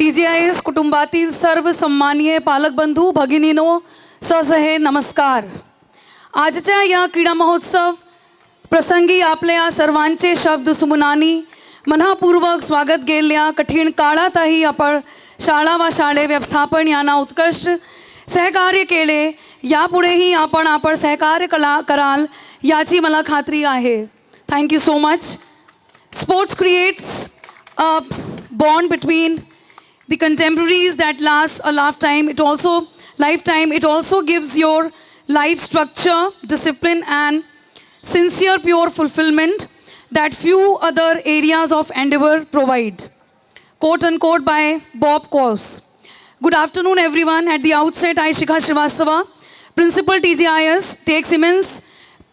TGIS कुटुंबातील सर्व सन्माननीय पालक बंधू भगिनीनो सहसहे नमस्कार. आजच्या या क्रीडा महोत्सव प्रसंगी आपल्या सर्वांचे शब्द सुमनानी मनःपूर्वक स्वागत केल्या. कठीण काळातही आपण शाळा व शाळे व्यवस्थापन यांना उत्कृष्ट सहकार्य केले. यापुढेही आपण सहकार्य कराल याची मला खात्री आहे. Thank you so much. Sports creates a bond between the contemporaries that lasts a lifetime. It also gives your life structure, discipline, and sincere, pure fulfillment that few other areas of endeavor provide. Quote unquote by Bob Coase. Good afternoon, everyone. At the outset, I, Shikha Srivastava, Principal TGIS, takes immense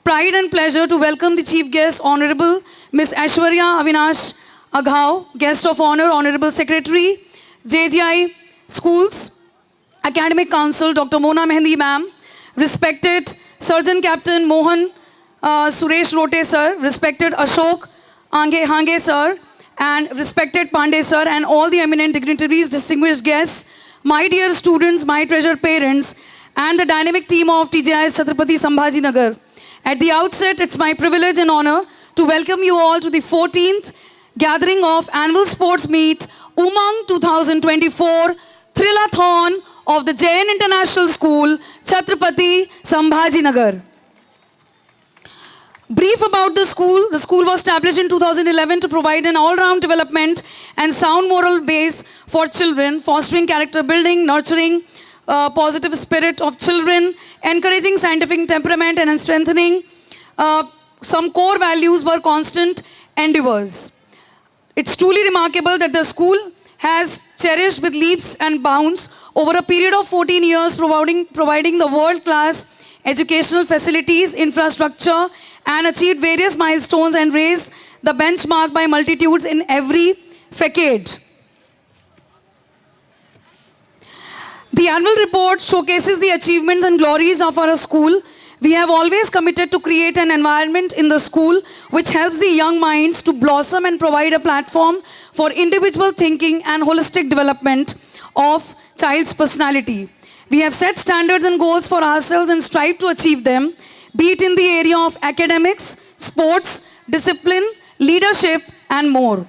pride and pleasure to welcome the Chief Guest, Honorable Ms. Aishwarya Avinash Aghao, Guest of Honor, Honorable Secretary, JGI Schools, Academic Council, Dr. Mona Mehendi Ma'am, respected Surgeon Captain Mohan Suresh Rote Sir, respected Ashok Hange Sir, and respected Pandey Sir, and all the eminent dignitaries, distinguished guests, my dear students, my treasured parents, and the dynamic team of TGIS Chhatrapati Sambhaji Nagar. At the outset, it's my privilege and honor to welcome you all to the 14th gathering of Annual Sports Meet Umang 2024 Thrillathon of the Jain International School, Chhatrapati Sambhaji Nagar. Brief about the school. The school was established in 2011 to provide an all-round development and sound moral base for children, fostering character building, nurturing positive spirit of children, encouraging scientific temperament, and strengthening some core values were constant endeavors. It's truly remarkable that the school has cherished with leaps and bounds over a period of 14 years, providing the world-class educational facilities, infrastructure, and achieved various milestones and raised the benchmark by multitudes in every decade. The annual report showcases the achievements and glories of our school. We have always committed to create an environment in the school which helps the young minds to blossom and provide a platform for individual thinking and holistic development of child's personality. We have set standards and goals for ourselves and strive to achieve them, be it in the area of academics, sports, discipline, leadership, and more.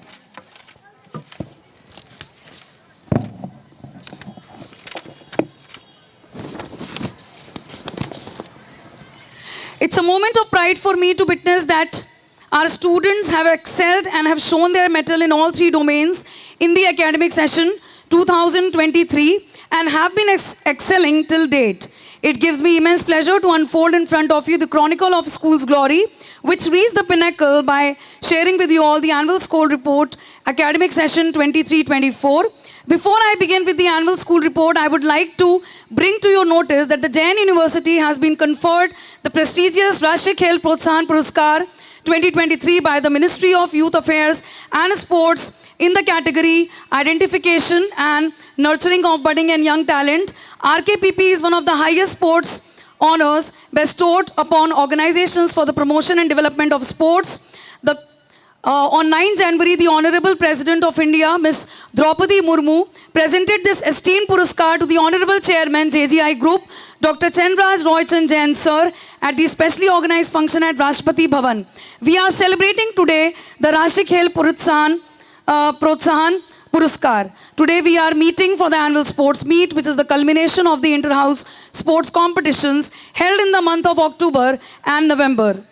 It's a moment of pride for me to witness that our students have excelled and have shown their mettle in all three domains in the academic session 2023 and have been excelling till date. It gives me immense pleasure to unfold in front of you the chronicle of school's glory, which reached the pinnacle by sharing with you all the annual school report, academic session 23-24. Before I begin with the annual school report, I would like to bring to your notice that the Jain University has been conferred the prestigious Rashtriya Khel Protsahan Puraskar 2023 by the Ministry of Youth Affairs and Sports in the category Identification and Nurturing of Budding and Young Talent. RKPP is one of the highest sports honors bestowed upon organizations for the promotion and development of sports. On 9 January, the Honorable President of India, Ms. Draupadi Murmu, presented this esteemed Puraskar to the Honorable Chairman, JGI Group, Dr. Chandraj Roychand Jain Sir, at the specially organized function at Rashtrapati Bhavan. We are celebrating today the Rashtriya Khel Protsahan Puraskar. Today we are meeting for the annual sports meet, which is the culmination of the inter-house sports competitions held in the month of October and November.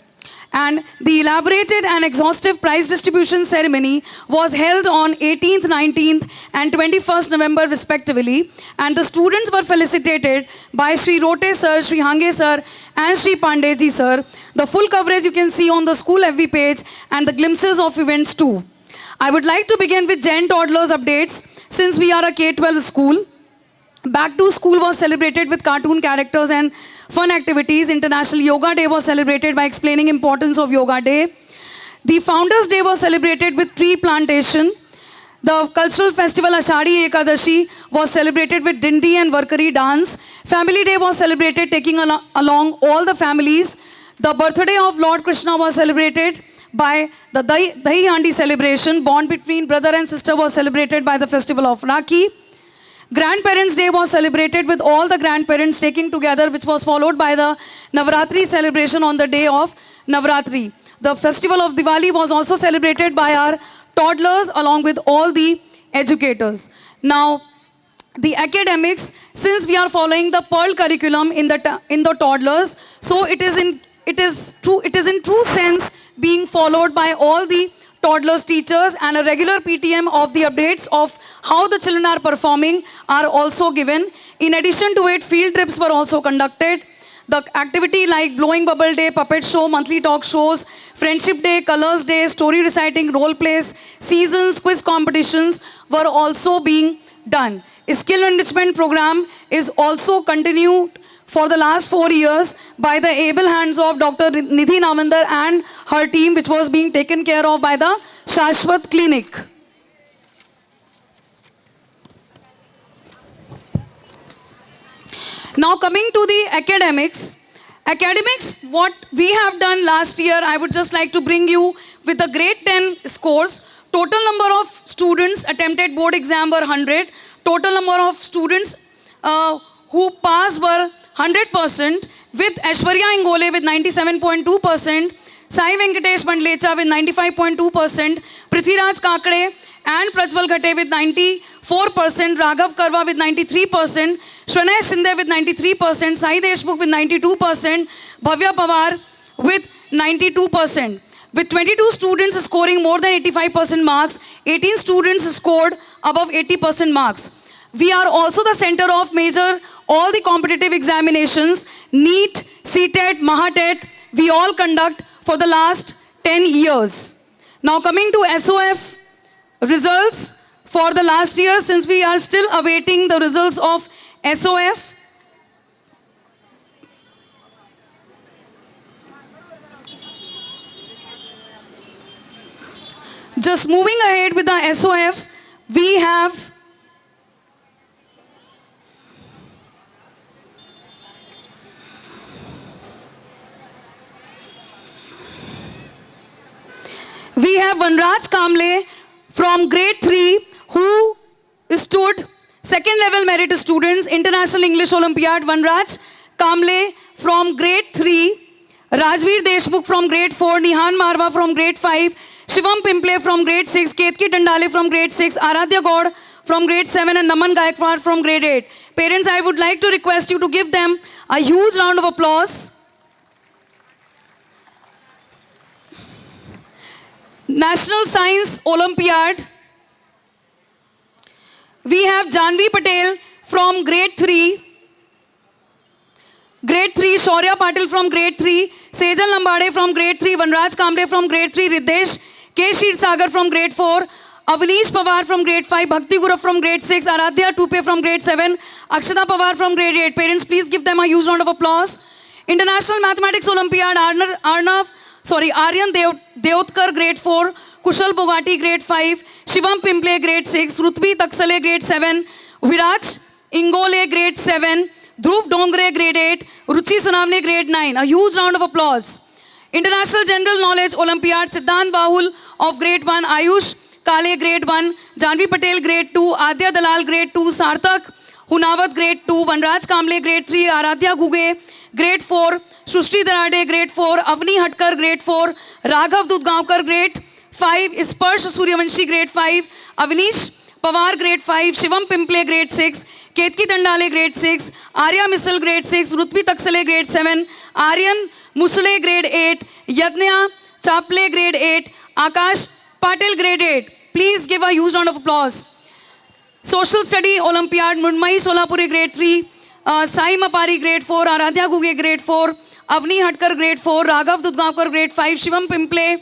And the elaborated and exhaustive prize distribution ceremony was held on 18th, 19th, and 21st November respectively. And the students were felicitated by Shri Rote Sir, Shri Hange Sir, and Shri Pandey Ji Sir. The full coverage you can see on the school FB page and the glimpses of events too. I would like to begin with Jain toddlers updates since we are a K-12 school. Back to school was celebrated with cartoon characters and fun activities. International Yoga Day was celebrated by explaining importance of Yoga Day. The Founders Day was celebrated with tree plantation. The cultural festival Ashadi Ekadashi was celebrated with Dindi and Varkari dance. Family Day was celebrated taking along all the families. The birthday of Lord Krishna was celebrated by the Dahi Handi celebration. Bond between brother and sister was celebrated by the festival of Rakhi. Grandparents' Day was celebrated with all the grandparents taking together, which was followed by the Navratri celebration on the day of Navratri. The festival of Diwali was also celebrated by our toddlers along with all the educators. Now, the academics, since we are following the Pearl curriculum in the toddlers, so it is in true sense being followed by all the toddlers teachers, and a regular PTM of the updates of how the children are performing are also given. In addition to it, field trips were also conducted. The activity like blowing bubble day, puppet show, monthly talk shows, friendship day, colors day, story reciting, role plays, seasons, quiz competitions were also being done. A skill enrichment program is also continued for the last 4 years by the able hands of Dr. Nidhi Navandar and her team, which was being taken care of by the Shashwat Clinic. Now coming to the academics, what we have done last year, I would just like to bring you with the grade 10 scores. Total number of students attempted board exam were 100. Total number of students who passed were 100%, with Aishwarya Ingole with 97.2%, Sai Venkatesh Bandlecha with 95.2%, Prithviraj Kakade and Prajwal Ghate with 94%, Raghav Karwa with 93%, Shwanesh Shinde with 93%, Sai Deshmukh with 92%, Bhavya Pawar with 92%. With 22 students scoring more than 85% marks, 18 students scored above 80% marks. We are also the center of major all the competitive examinations, NEET, CTET, MAHATET, we all conduct for the last 10 years. Now coming to SOF results for the last year, since we are still awaiting the results of SOF. Just moving ahead with the SOF, we have Vanraj Kamble from grade 3 who stood second level merit students, International English Olympiad. Vanraj Kamble from grade 3, Rajveer Deshmukh from grade 4, Nihan Marwa from grade 5, Shivam Pimple from grade 6, Ketki Tandale from grade 6, Aradhya Gaud from grade 7 and Naman Gaikwad from grade 8. Parents, I would like to request you to give them a huge round of applause. National Science Olympiad. We have Janvi Patel from grade 3. Grade 3, Shaurya Patil from grade 3, Sejal Lambade from grade 3, Vanraj Kamble from grade 3, Riddesh K. Sagar from grade 4, Avnish Pawar from grade 5, Bhakti Gurav from grade 6, Aradhya Tupe from grade 7, Akshata Pawar from grade 8. Parents, please give them a huge round of applause. International Mathematics Olympiad, Aryan Deotkar grade 4, Kushal Bogati grade 5, Shivam Pimple grade 6, Rutvi Taksale grade 7, Viraj Ingole grade 7, Dhruv Dongre grade 8, Ruchi Sunamne grade 9. A huge round of applause. International General Knowledge Olympiad, Siddhant Bahul of grade 1, Ayush Kale grade 1, Janvi Patel grade 2, Adya Dalal grade 2, Sarthak Hunawat grade 2, Vanraj Kamble grade 3, Aradhya Guge grade 4, Shushti Darade grade 4, Avni Hatkar grade 4, Raghav Dudgaonkar grade 5, Sparsh Suryavanshi grade 5, Avnish Pawar grade 5, Shivam Pimple grade 6, Ketki Tandale grade 6, Arya Misal grade 6, Rutvi Taksale grade 7, Aryan Musle grade 8, Yadnya Chaple grade 8, Akash Patil grade 8. Please give a huge round of applause. Social Study Olympiad, Murmai Solapuri grade 3, Sai Mapari grade 4, Aradhya Guge grade 4, Avni Hatkar grade 4, Raghav Dudgaonkar grade 5, Shivam Pimple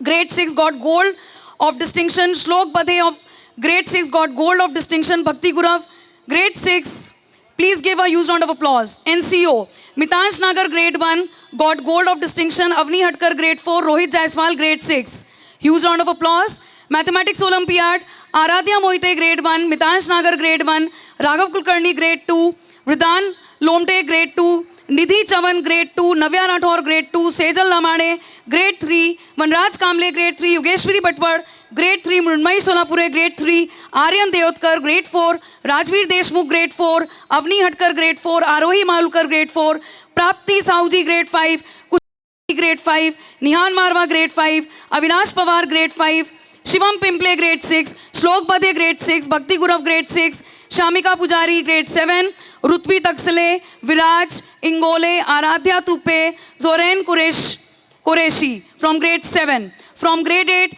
grade 6 got gold of distinction, Shlok Badhe of grade 6 got gold of distinction, Bhakti Gurav grade 6. Please give a huge round of applause. NCO, Mitansh Nagar grade 1 got gold of distinction, Avni Hatkar grade 4, Rohit Jaiswal grade 6. Huge round of applause. Mathematics Olympiad, Aradhya Moite grade 1, Mitansh Nagar grade 1, Raghav Kulkarni grade 2, Vridhan Lomte grade 2, Nidhi Chavan grade 2, Navya Rathore grade 2, Sejal Lamane grade 3, Vanraj Kamle grade 3, Yogeshwari Bhatwad grade 3, Mrunmayi Solapure grade 3, Aryan Devatkar grade 4, Rajveer Deshmukh grade 4, Avni Hatkar grade 4, Aarohi Malukar grade 4, Prapti Sahuji grade 5, grade 5, Nihan Marwa grade 5, Avinash Pawar grade 5, Shivam Pimple grade 6, Shlok बधे grade 6, भक्ति Gurav grade 6, Shamika Pujari grade 7, Rutvi Taksale, Viraj Ingole, Aaradhya Tupe, Joren Qureshi from grade 7, from grade 8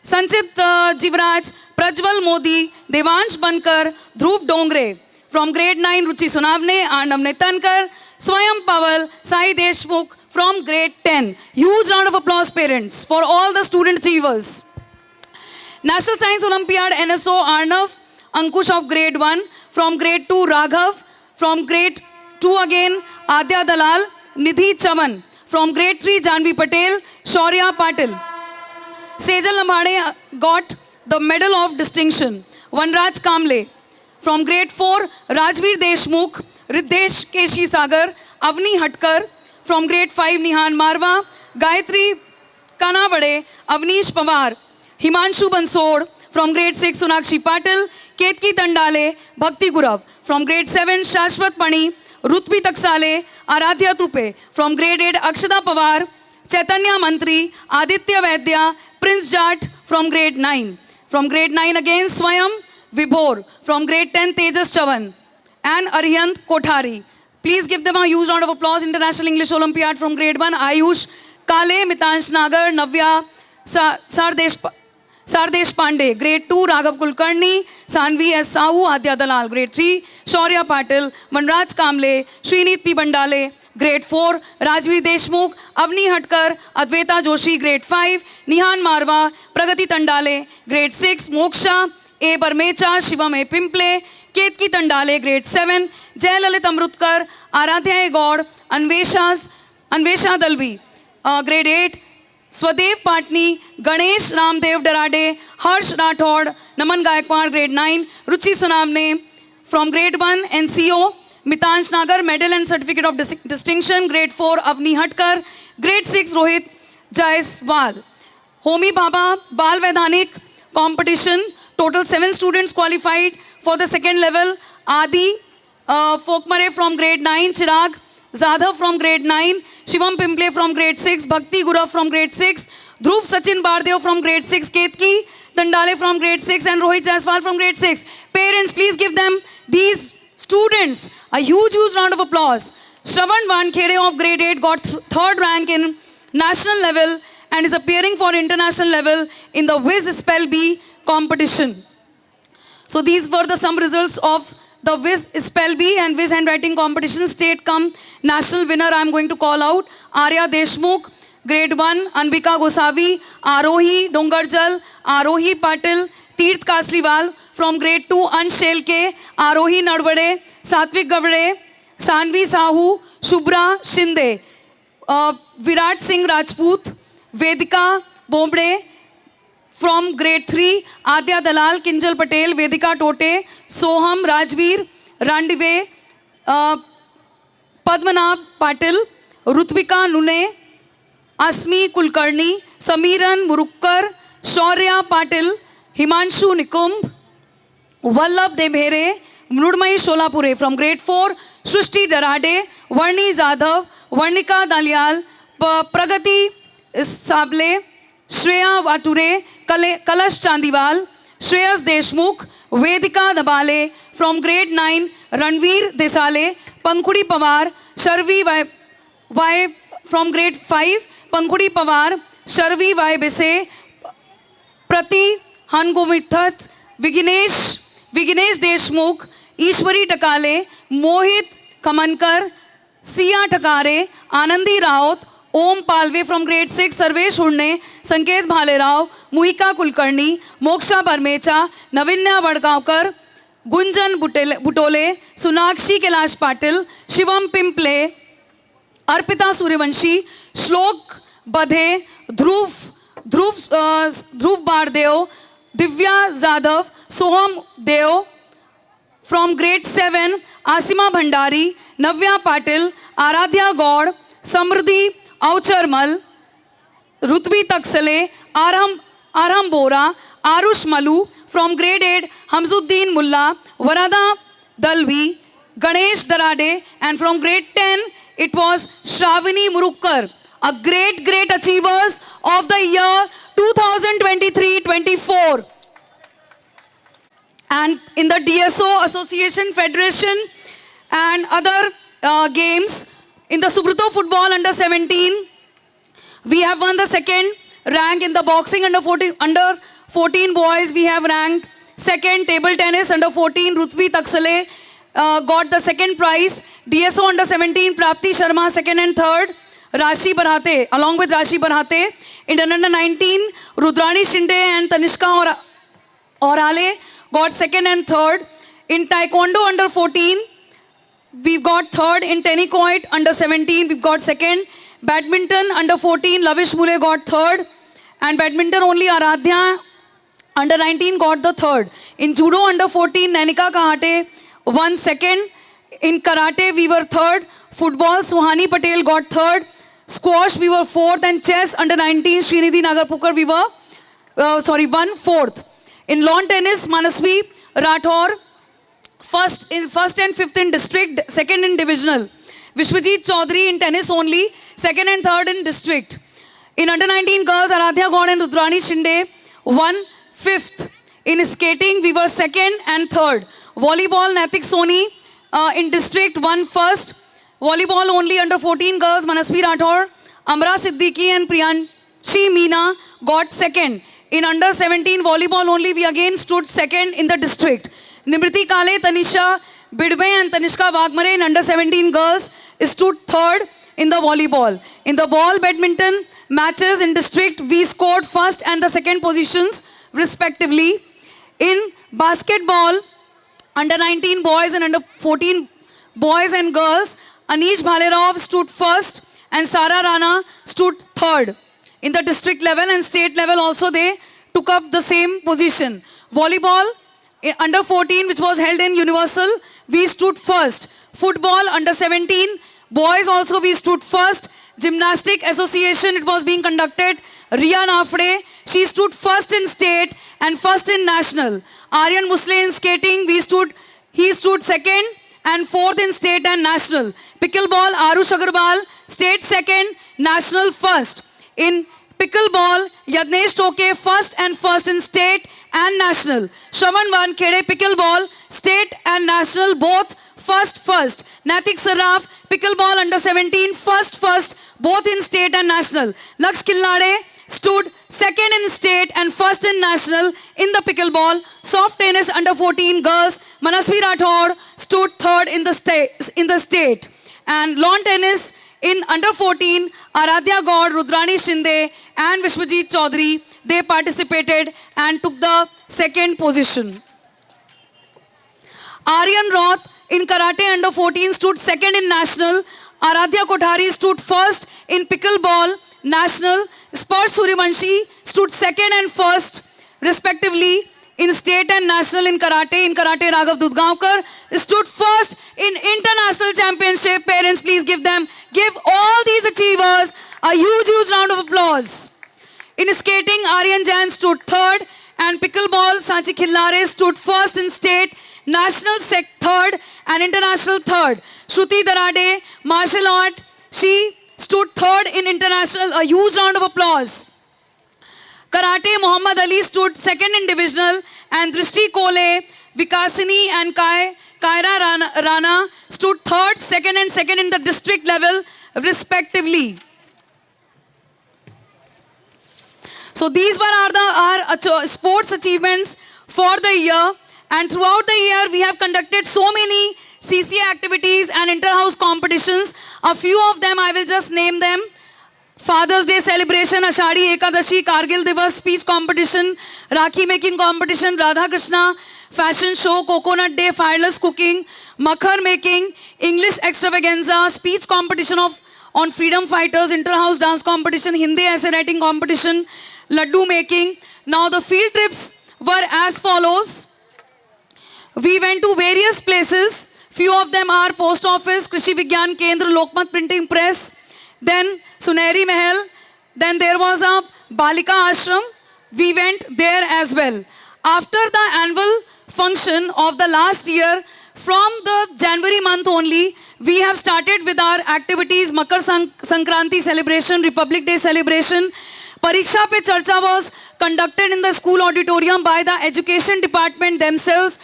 Sanchit Jeevraj, Prajwal Modi, Devansh Bankar, Dhruv Dongre, from grade 9 Ruchi Sunawane, Arnav Netankar, Swayam Pawal, Sai Deshmukh from grade 10. Huge round of applause, parents, for all the student achievers. National Science Olympiad NSO Arnav Ankush of grade 1. From grade 2 Raghav. From grade 2 again Adya Dalal, Nidhi Chavan. From grade 3 Janvi Patel, Shaurya Patil. Sejal Lamhade got the medal of distinction. Vanraj Kamle. From grade 4 Rajveer Deshmukh, Riddesh Keshi Sagar, Avni Hatkar. From grade 5 Nihan Marwa, Gayatri Kanavade, Avnish Pawar, Himanshu Bansod. From grade 6 Sonakshi Patil, Ketki Tandale, Bhakti Gurav. From grade 7 Shashwat Pani, Rutvi Taksale, Aradhya Tupe. From grade 8 Akshada Pawar, Chaitanya Mantri, Aditya Vaidya, Prince Jat. From grade 9. From grade 9 again Swayam Vibhor. From grade 10 Tejas Chavan and Arihant Kothari. Please give them a huge round of applause. International English Olympiad from grade 1, Ayush Kale, Mitansh Nagar, Navya Sardesh Pandey. Grade 2, Raghav Kulkarni, Sanvi S. Sahu, Adya Dalal. Grade 3, Shaurya Patil, Vanraj Kamle, Srinit P. Bandale. Grade 4, Rajveer Deshmukh, Avni Hatkar, Advaita Joshi. Grade 5, Nihan Marwa, Pragati Tandale. Grade 6, Moksha A. Barmecha, Shivam A. Pimple, Ketki Tandale. Grade 7, Jay Lalit Amrutkar, Aradhya Gaur, Anvesha Dalvi. Grade 8, Swadev Patni, Ganesh Ramdev Darade, Harsh Rathod, Naman Gaikwad. Grade 9, Ruchi Sunamne. From grade 1, NCO, Mitansh Nagar, Medal and Certificate of Distinction. Grade 4, Avni Hatkar. Grade 6, Rohit Jaiswal. Homi Baba, Bal Vaidhanik competition. Total 7 students qualified for the second level. Adi Folkmare from grade 9, Chirag Zadhav from grade 9, Shivam Pimple from grade 6, Bhakti Gurav from grade 6, Dhruv Sachin Bardeo from grade 6, Ketki Tandale from grade 6 and Rohit Jaiswal from grade 6. Parents, please give them, these students, a huge round of applause. Shravan Wankhede of grade 8 got third rank in national level and is appearing for international level in the Whiz Spell Bee competition. So these were the some results of the Whiz Spell Bee and Whiz Handwriting competition. State cum national winner I am going to call out. Arya Deshmukh, grade 1, Anbika Gosavi, Arohi Dongarjal, Arohi Patil, Teerth Kasliwal. From grade 2, Ansh Shelke, Arohi Nadwade, Satvik Gavade, Sanvi Sahu, Shubhra Shinde, Virat Singh Rajput, Vedika Bombre. From grade 3, Adya Dalal, Kinjal Patel, Vedika Tote, Soham Rajveer, Randive, Padmanabh Patil, Rutvika Nune, Asmi Kulkarni, Samiran Murukkar, Shaurya Patil, Himanshu Nikumb, Vallabh Debhere, Mrudmai Sholapure. From grade 4, Shrishti Darade, Varni Zadhav, Varnika Dalyal, Pragati Sable, Shreya Vature, Kalash Chandiwal, Shreyas Deshmukh, Vedika Dabale. From grade 9, Ranveer Desale, Pankhudi Pawar, Sharvi Y. From grade 5, Pankhudi Pawar, Sharvi Y. Bese, Prati Hangomithat, Vignesh Deshmukh, Ishwari Takale, Mohit Khamankar, Siya Takare, Anandi Raut, Om Palve. From grade 6, Sarvesh Hurne, Sanket Bhalerao, Muhika Kulkarni, Moksha Barmecha, Navinya Vadgaonkar, Gunjan Butole, Sunakshi Kailash Patil, Shivam Pimple, Arpita Suryavanshi, Shlok Badhe, Dhruv Bardeo, Divya Zadhav, Soham Deo. From grade 7, Asima Bhandari, Navya Patil, Aradhya Gaud, Samriddhi Aucharmal, Rutvi Taksale, Aram Bora, Arush Malu. From grade 8, Hamzuddin Mulla, Varada Dalvi, Ganesh Darade, and from grade 10, it was Shravani Murukkar, a great achievers of the year 2023-24. And in the DSO Association Federation and other games, in the Subruto Football under 17, we have won the second rank. In the boxing under 14 boys, we have ranked second. Table tennis under 14, Rutvi Taksale got the second prize. DSO under 17, Prapti Sharma second and third. Rashi Barhate, along with Rashi Barhate. In under 19, Rudrani Shinde and Tanishka Orale got second and third. In Taekwondo under 14, we've got third. In Tennis under 17, we've got second. Badminton under 14, Lavish Mule got third. And badminton only Aradhya under 19 got the third. In Judo under 14, Nanika Kahate won second. In Karate, we were third. Football, Suhani Patel got third. Squash, we were fourth. And chess under 19, Srinidhi Nagarpukar, we were, won fourth. In lawn tennis, Manasvi Rathore, first and fifth in district, second in divisional. Vishwajit Chaudhary in tennis only, second and third in district. In under 19 girls, Aradhya Gaud and Rudrani Shinde won fifth. In skating, we were second and third. Volleyball, Natik Soni in district won first. Volleyball only under 14 girls, Manasvi Rathore, Amra Siddiqui and Priyanshi Meena got second. In under 17 volleyball only, we again stood second in the district. Nimriti Kale, Tanisha Bidbe and Tanishka Wagmare in under 17 girls stood third in the volleyball. In the ball badminton matches in district, we scored first and the second positions respectively. In basketball, under 19 boys and under 14 boys and girls, Anish Bhalerov stood first and Sara Rana stood third. In the district level and state level also, they took up the same position. Volleyball, under 14, which was held in Universal, we stood first. Football, under 17, boys also we stood first. Gymnastic Association, it was being conducted. Riya Nafde, she stood first in state and first in national. Aryan Musle in skating, he stood second and fourth in state and national. Pickleball, Arush Agarwal, state second, national first. In pickleball, Yadnesh Toke first in state and national. Shravan Wankhede, pickleball, state and national, both first. Natik Saraf, pickleball under 17, first, both in state and national. Laksh Kilnade stood second in state and first in national in the pickleball. Soft tennis under 14 girls, Manasvi Rathore stood third in the state. And lawn tennis in under 14, Aradhya Gaud, Rudrani Shinde and Vishwajit Chaudhary, they participated and took the second position. Aryan Roth in karate under 14 stood second in national. Aradhya Kothari stood first in pickleball national. Sparsh Suryavanshi stood second and first respectively in state and national in karate. In karate, Raghav Dudgaonkar stood first in international championship. Parents, please give all these achievers a huge round of applause. In skating, Aryan Jain stood third and pickleball, Sanchi Khilnare stood first in state, national third and international third. Shruti Darade, martial art, she stood third in international. A huge round of applause. Karate, Muhammad Ali stood second in divisional and Drishti Kole, Vikasini and Kaira Rana stood third, second in the district level respectively. So these were our sports achievements for the year, and throughout the year we have conducted so many CCA activities and inter-house competitions. A few of them I will just name them. Father's Day celebration, Ashadi Ekadashi, Kargil Divas speech competition, Rakhi making competition, Radha Krishna fashion show, Coconut Day, fireless cooking, Makhar making, English extravaganza, speech competition on freedom fighters, inter-house dance competition, Hindi essay writing competition, laddu making. Now the field trips were as follows. We went to various places. Few of them are Post Office, Krishi Vigyan Kendra, Lokmat Printing Press, then Sunehri Mahal, then there was a Balika Ashram. We went there as well. After the annual function of the last year, from the January month only, we have started with our activities, Makar Sankranti celebration, Republic Day celebration. Pariksha Pe Charcha was conducted in the school auditorium by the education department themselves.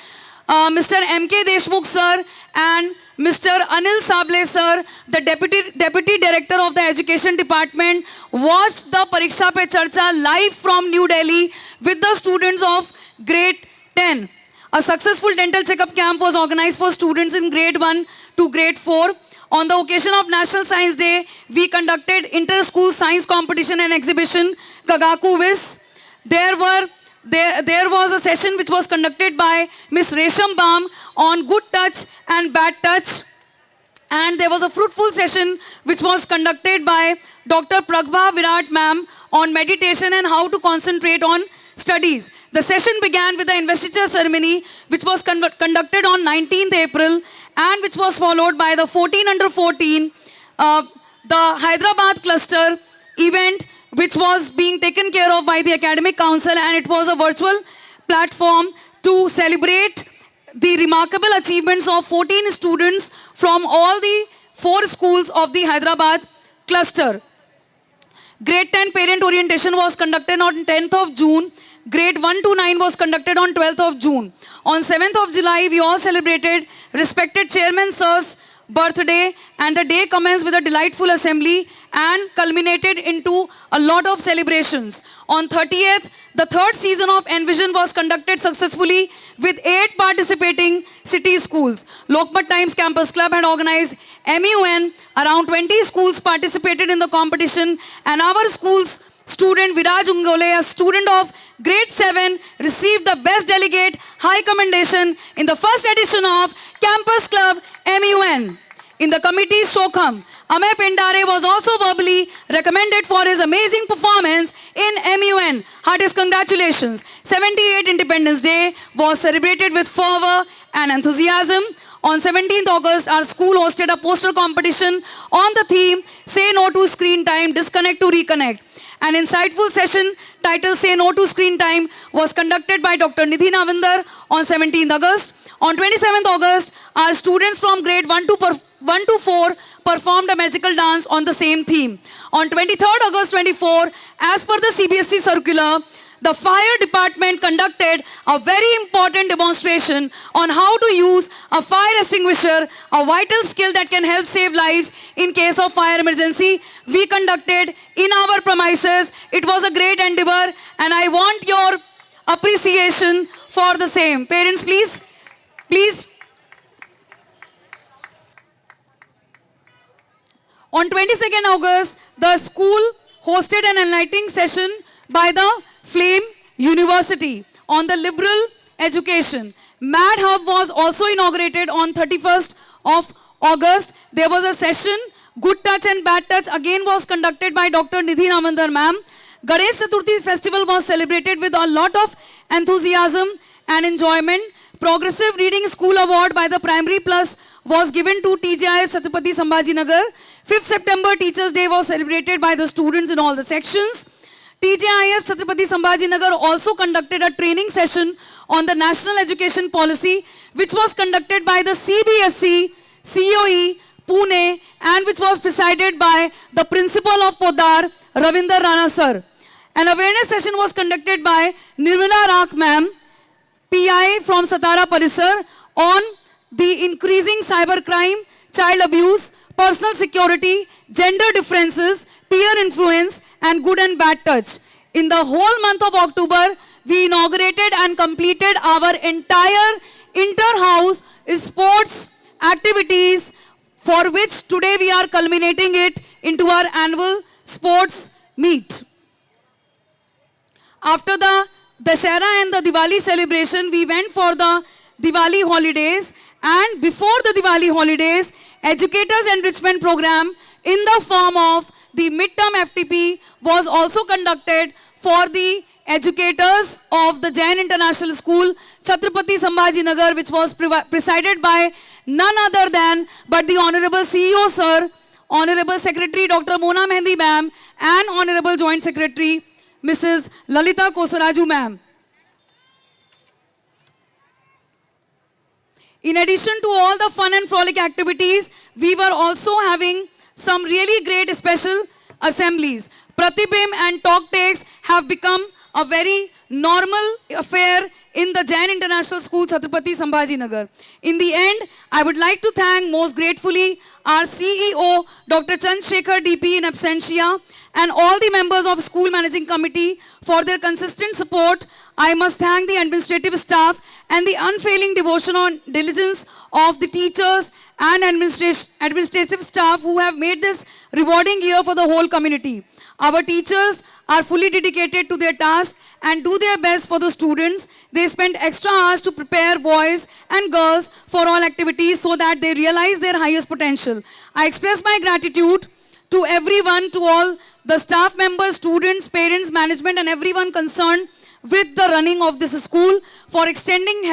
Mr. M.K. Deshmukh sir and Mr. Anil Sable sir, the deputy director of the education department, watched the Pariksha Pe Charcha live from New Delhi with the students of grade 10. A successful dental checkup camp was organized for students in grade 1 to grade 4. On the occasion of National Science Day, we conducted inter-school science competition and exhibition, Kagaku Viz. There was a session which was conducted by Miss Resham Bam on good touch and bad touch. And there was a fruitful session which was conducted by Dr. Prabha Virat ma'am on meditation and how to concentrate on studies. The session began with the investiture ceremony which was conducted on 19th April and which was followed by the 14 under 14, the Hyderabad cluster event which was being taken care of by the Academic Council, and it was a virtual platform to celebrate the remarkable achievements of 14 students from all the 4 schools of the Hyderabad cluster. Grade 10 parent orientation was conducted on 10th of June. Grade 1 to 9 was conducted on 12th of June. On 7th of July, we all celebrated respected Chairman Sir's birthday, and the day commenced with a delightful assembly and culminated into a lot of celebrations. On 30th, the 3rd season of Envision was conducted successfully with 8 participating city schools. Lokmat Times Campus Club had organized MUN. Around 20 schools participated in the competition, and our school's student Viraj Ungole, a student of grade 7, received the best delegate high commendation in the first edition of Campus Club MUN. In the committee's Shokham, Amay Pendare was also verbally recommended for his amazing performance in MUN. Heartiest congratulations. 78th Independence Day was celebrated with fervor and enthusiasm. On 17th August, our school hosted a poster competition on the theme, Say No to Screen Time, Disconnect to Reconnect. An insightful session titled Say No to Screen Time was conducted by Dr. Nidhi Navandar on 17th August. On 27th August, our students from grade 1 to 4 performed a magical dance on the same theme. On 23rd August 24, as per the CBSE circular, the fire department conducted a very important demonstration on how to use a fire extinguisher, a vital skill that can help save lives in case of fire emergency. We conducted in our premises. It was a great endeavor, and I want your appreciation for the same. Parents, please. On 22nd August, the school hosted an enlightening session by the Flame University on the liberal education. Mad Hub was also inaugurated on 31st of August. There was a session, Good Touch and Bad Touch, again was conducted by Dr. Nidhi Navandar ma'am. Ganesh Chaturthi festival was celebrated with a lot of enthusiasm and enjoyment. Progressive Reading School Award by the Primary Plus was given to TJIS Chhatrapati Sambhaji Nagar. 5th September Teachers Day was celebrated by the students in all the sections. TJIS Chhatrapati Sambhaji Nagar also conducted a training session on the National Education Policy, which was conducted by the CBSE, COE, Pune, and which was presided by the Principal of Podar, Ravinder Rana sir. An awareness session was conducted by Nirmala Rakh ma'am, PI from Satara Parisar, on the increasing cybercrime, child abuse, personal security, gender differences, peer influence, and good and bad touch. In the whole month of October, we inaugurated and completed our entire inter-house sports activities, for which today we are culminating it into our annual sports meet. After the Dashera and the Diwali celebration, we went for the Diwali holidays, and before the Diwali holidays, Educators Enrichment Program in the form of the midterm FTP was also conducted for the educators of the Jain International School, Chhatrapati Sambhaji Nagar, which was presided by none other than but the Honorable CEO Sir, Honorable Secretary Dr. Mona Mehendi Ma'am, and Honorable Joint Secretary Mrs. Lalita Kosaraju Ma'am. In addition to all the fun and frolic activities, we were also having some really great special assemblies. Pratibim and talk takes have become a very normal affair in the Jain International School, Chhatrapati Sambhaji Nagar. In the end, I would like to thank most gratefully our CEO, Dr. Chandrasekhar DP in absentia, and all the members of School Managing Committee for their consistent support. I must thank the administrative staff and the unfailing devotion and diligence of the teachers and administrative staff who have made this rewarding year for the whole community. Our teachers are fully dedicated to their task and do their best for the students. They spend extra hours to prepare boys and girls for all activities so that they realize their highest potential. I express my gratitude to everyone, to all the staff members, students, parents, management, and everyone concerned with the running of this school for extending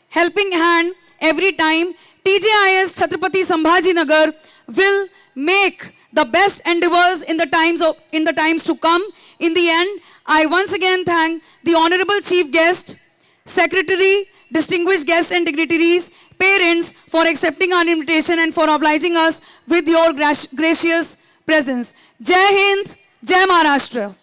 helping hand every time. TJIS Chhatrapati Sambhaji Nagar will make the best endeavors in the times to come. In the end, I once again thank the Honorable Chief Guest, Secretary, distinguished guests and dignitaries, parents for accepting our invitation and for obliging us with your gracious presence. Jai Hind, Jai Maharashtra.